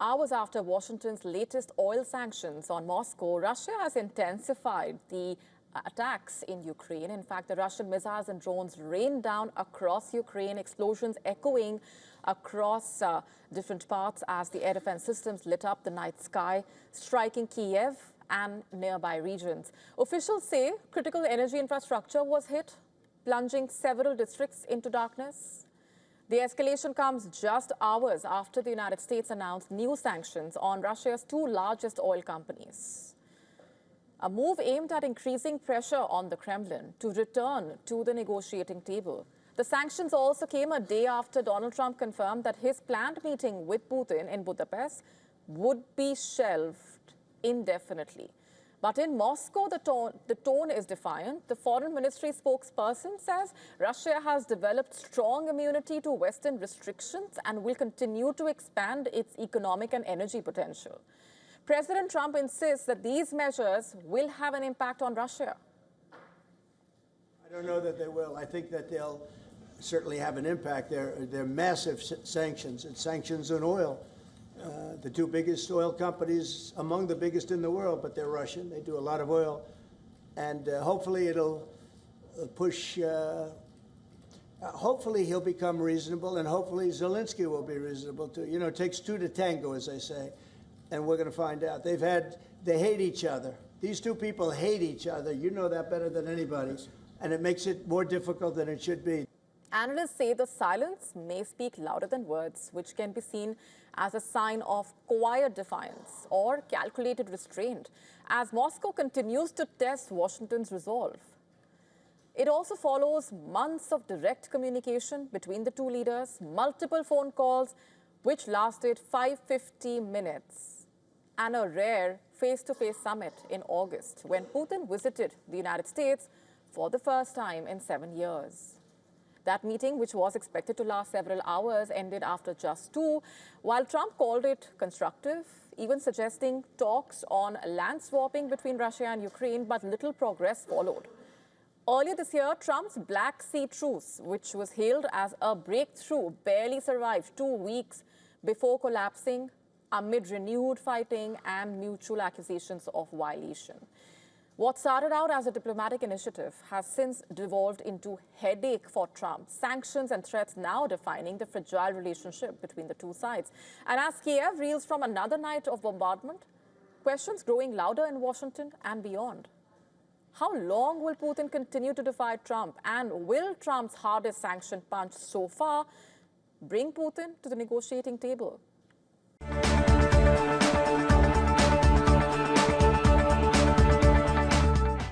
Hours after Washington's latest oil sanctions on Moscow, Russia has intensified the attacks in Ukraine. In fact, the Russian missiles and drones rained down across Ukraine, explosions echoing across different parts as the air defense systems lit up the night sky, striking Kyiv and nearby regions. Officials say critical energy infrastructure was hit, plunging several districts into darkness. The escalation comes just hours after the United States announced new sanctions on Russia's two largest oil companies. A move aimed at increasing pressure on the Kremlin to return to the negotiating table. The sanctions also came a day after Donald Trump confirmed that his planned meeting with Putin in Budapest would be shelved indefinitely. But in Moscow, the tone is defiant. The foreign ministry spokesperson says Russia has developed strong immunity to Western restrictions and will continue to expand its economic and energy potential. President Trump insists that these measures will have an impact on Russia. I don't know that they will. I think that they'll certainly have an impact. They're massive sanctions. It's sanctions on oil. The two biggest oil companies, among the biggest in the world, but they're Russian. They do a lot of oil. And hopefully it'll push, hopefully he'll become reasonable, and hopefully Zelensky will be reasonable too. You know, it takes two to tango, as they say, and we're going to find out. They hate each other. These two people hate each other. You know that better than anybody. And it makes it more difficult than it should be. Analysts say the silence may speak louder than words, which can be seen as a sign of quiet defiance or calculated restraint as Moscow continues to test Washington's resolve. It also follows months of direct communication between the two leaders, multiple phone calls, which lasted 550 minutes, and a rare face-to-face summit in August when Putin visited the United States for the first time in 7 years. That meeting, which was expected to last several hours, ended after just 2, while Trump called it constructive, even suggesting talks on land swapping between Russia and Ukraine, but little progress followed. Earlier this year, Trump's Black Sea truce, which was hailed as a breakthrough, barely survived 2 weeks before collapsing amid renewed fighting and mutual accusations of violation. What started out as a diplomatic initiative has since devolved into headache for Trump. Sanctions and threats now defining the fragile relationship between the two sides. And as Kyiv reels from another night of bombardment, questions growing louder in Washington and beyond. How long will Putin continue to defy Trump? And will Trump's hardest sanction punch so far bring Putin to the negotiating table?